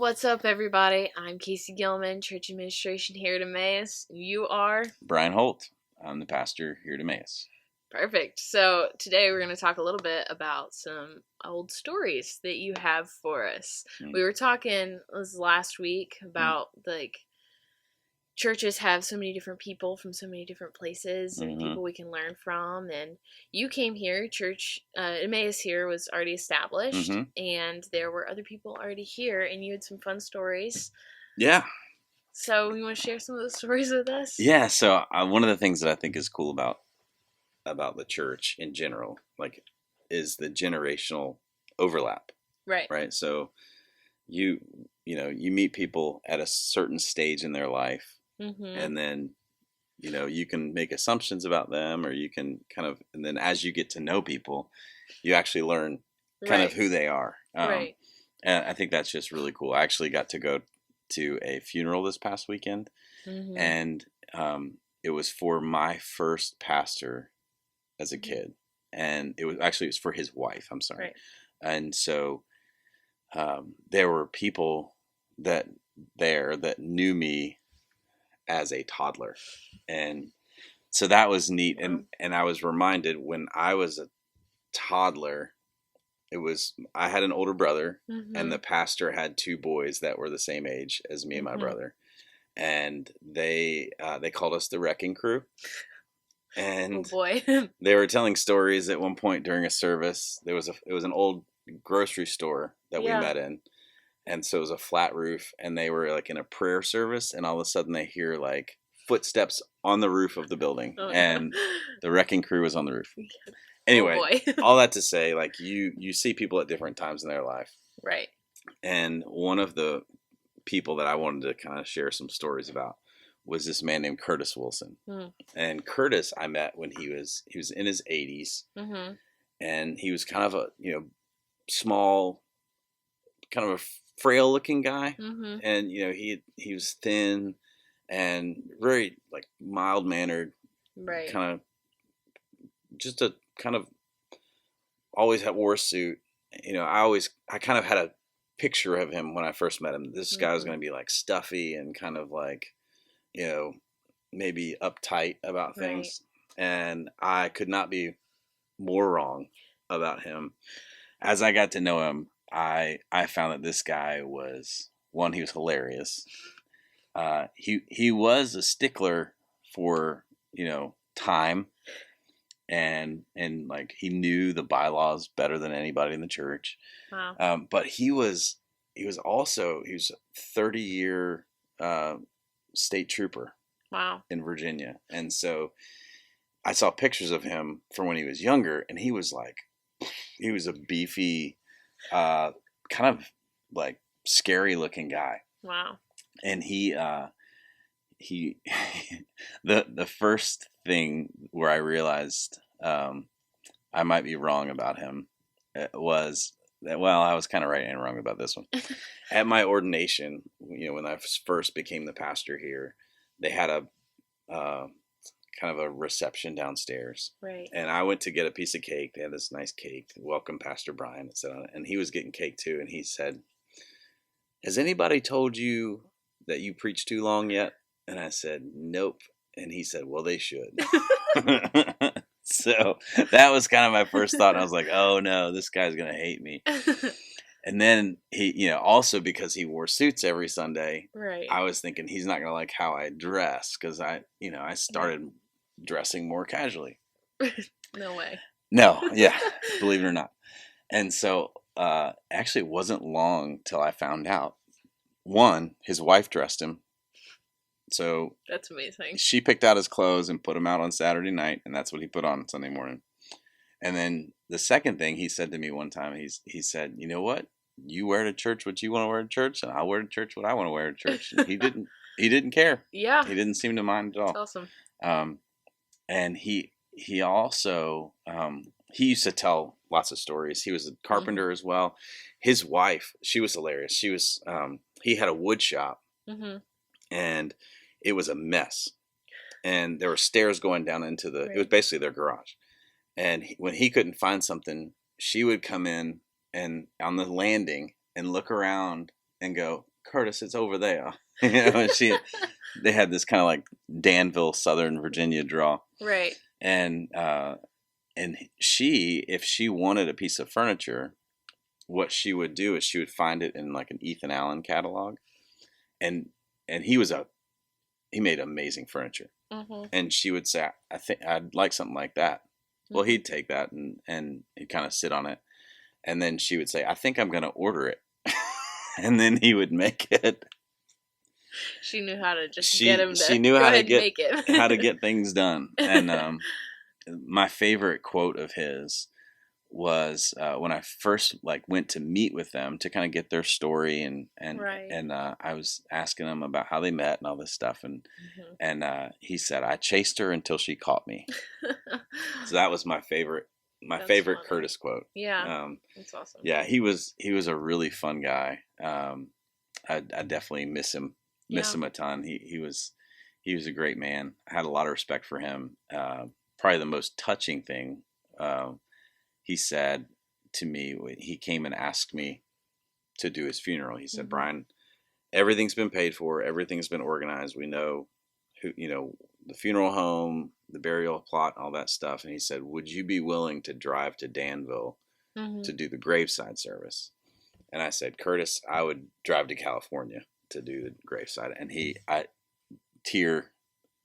What's up, everybody? I'm Casey Gilman, Church Administration here at Emmaus. You are? Bryan Holt. I'm the pastor here at Emmaus. Perfect. So today we're going to talk a little bit about some old stories that you have for us. We were talking, it was last week, about churches have so many different people from so many different places and people we can learn from. And you came here, church, Emmaus here was already established, and there were other people already here, and you had some fun stories. Yeah. So you want to share some of those stories with us? Yeah. So one of the things that I think is cool about the church in general, is the generational overlap. Right. Right. So you meet people at a certain stage in their life, and then you can make assumptions about them, or you can and then as you get to know people, you actually learn kind of who they are. Right. And I think that's just really cool. I actually got to go to a funeral this past weekend, and it was for my first pastor as a kid, and it was for his wife. I'm sorry. Right. And so there were people that knew me as a toddler, and so that was neat. And I was reminded when I was a toddler, I had an older brother, and the pastor had two boys that were the same age as me and my brother, and they called us the Wrecking Crew. And oh boy. They were telling stories at one point during a service. It was an old grocery store that we met in, and so it was a flat roof, and they were in a prayer service, and all of a sudden they hear footsteps on the roof of the building, and the Wrecking Crew was on the roof. Anyway, all that to say, you see people at different times in their life. Right. And one of the people that I wanted to kind of share some stories about was this man named Curtis Wilson. And Curtis I met when he was in his 80s. And he was kind of a, small, kind of a frail looking guy. And, he was thin and very mild mannered. Right. Kind of just a kind of always wore a suit. I kind of had a picture of him when I first met him. This guy was going to be stuffy and kind of maybe uptight about things. Right. And I could not be more wrong about him. As I got to know him, I found that this guy was, one, he was hilarious. He was a stickler for, time. And he knew the bylaws better than anybody in the church. Wow. But he was a 30-year state trooper. Wow. In Virginia. And so I saw pictures of him from when he was younger, and he was a beefy, kind of scary looking guy. Wow. And he the first thing where I realized I might be wrong about him was that, well, I was kind of right and wrong about this one. At my ordination, when I first became the pastor here, they had a kind of a reception downstairs. Right. And I went to get a piece of cake. They had this nice cake. Welcome, Pastor Bryan. It said on it. And he was getting cake too. And he said, "Has anybody told you that you preach too long yet?" And I said, "Nope." And he said, "Well, they should." So that was kind of my first thought. And I was like, oh no, this guy's going to hate me. And then he, also because he wore suits every Sunday, right. I was thinking he's not going to like how I dress, because I started dressing more casually. No way. No, yeah, believe it or not. And so actually it wasn't long till I found out. One, his wife dressed him. So that's amazing. She picked out his clothes and put him out on Saturday night, and that's what he put on Sunday morning. And then the second thing he said to me one time, he said, "You know what? You wear to church what you want to wear to church, and I'll wear to church what I want to wear to church." And he didn't care. Yeah. He didn't seem to mind at all. That's awesome. And he also he used to tell lots of stories. He was a carpenter as well. His wife, she was hilarious. She was he had a wood shop, and it was a mess. And there were stairs going down into it was basically their garage. And when he couldn't find something, she would come in and on the landing and look around and go, Curtis, it's over there. You know, they had this kind of like Danville, Southern Virginia draw. Right. And if she wanted a piece of furniture, what she would do is she would find it in like an Ethan Allen catalog. And he made amazing furniture. Mm-hmm. And she would say, I think I'd like something like that. Mm-hmm. Well, he'd take that and he'd kind of sit on it. And then she would say, I think I'm going to order it. And then he would make it. She knew how to just get him to she knew how to make it. How to get things done. And my favorite quote of his was when I first went to meet with them to kind of get their story and right. and I was asking them about how they met and all this stuff and mm-hmm. and he said, I chased her until she caught me. So that was my favorite funny. Curtis quote. Yeah. That's awesome. Yeah, he was a really fun guy. I definitely miss him a ton. He was a great man. I had a lot of respect for him. Probably the most touching thing he said to me when he came and asked me to do his funeral. He said, mm-hmm. Bryan, everything's been paid for. Everything's been organized. We know the funeral home, the burial plot, all that stuff. And he said, would you be willing to drive to Danville mm-hmm. to do the graveside service? And I said, Curtis, I would drive to California to do the graveside. And tear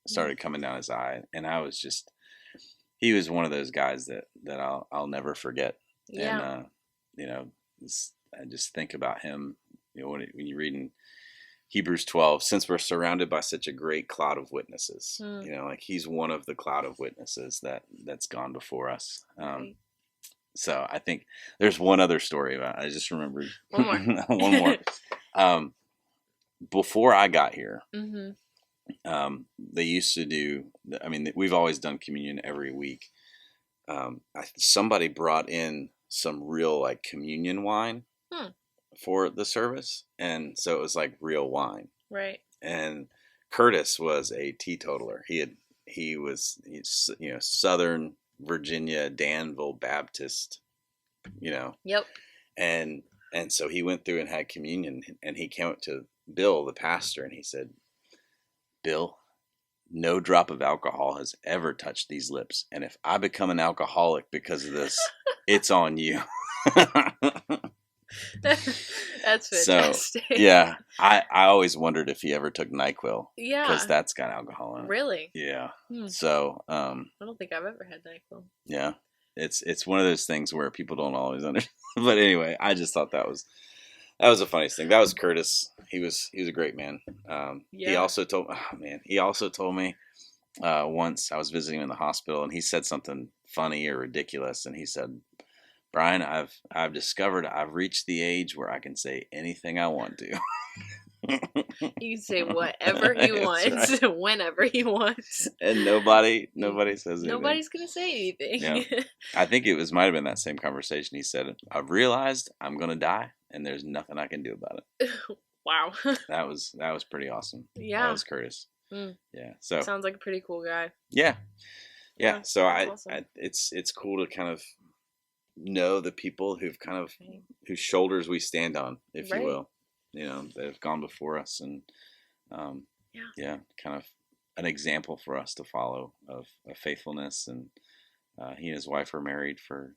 started coming down his eye. And he was one of those guys that I'll never forget. Yeah. And, I just think about him, when you read in Hebrews 12, since we're surrounded by such a great cloud of witnesses, he's one of the cloud of witnesses that's gone before us. Right. So I think there's one other story about it. I just remembered one more. Before I got here, mm-hmm. They used to do, we've always done communion every week. Somebody brought in some real communion wine for the service. And so it was like real wine. Right. And Curtis was a teetotaler. He's Southern Virginia, Danville Baptist, Yep. And so he went through and had communion, and he came up to Bill, the pastor, and he said, Bill, no drop of alcohol has ever touched these lips. And if I become an alcoholic because of this, it's on you. That's fantastic. So, yeah, I always wondered if he ever took NyQuil. Yeah. Because that's got alcohol in it. Really? Yeah. So. I don't think I've ever had NyQuil. Yeah. It's one of those things where people don't always understand. But anyway, I just thought that was the funniest thing. That was Curtis. He was a great man. He also told me once I was visiting him in the hospital, and he said something funny or ridiculous, and he said, Bryan, I've discovered I've reached the age where I can say anything I want to. He can say whatever he wants, right. Whenever he wants. And nobody says anything. Nobody's going to say anything. Yeah. I think it might have been that same conversation. He said, I've realized I'm going to die, and there's nothing I can do about it. Wow. That was pretty awesome. Yeah. That was Curtis. Mm. Yeah. So sounds like a pretty cool guy. Yeah. Yeah. So awesome. It's cool to kind of know the people whose shoulders we stand on, if right. you will, that have gone before us, and kind of an example for us to follow of faithfulness. And he and his wife were married for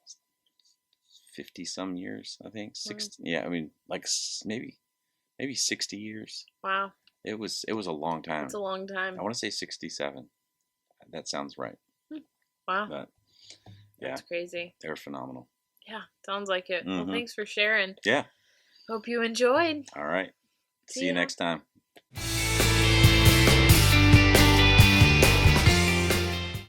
50 some years, I think. 60. Yeah. Maybe 60 years. Wow. It was a long time. It's a long time. I want to say 67. That sounds right. Wow. But yeah. That's crazy. They're phenomenal. Yeah, sounds like it. Mm-hmm. Well, thanks for sharing. Yeah. Hope you enjoyed. All right. See you next time.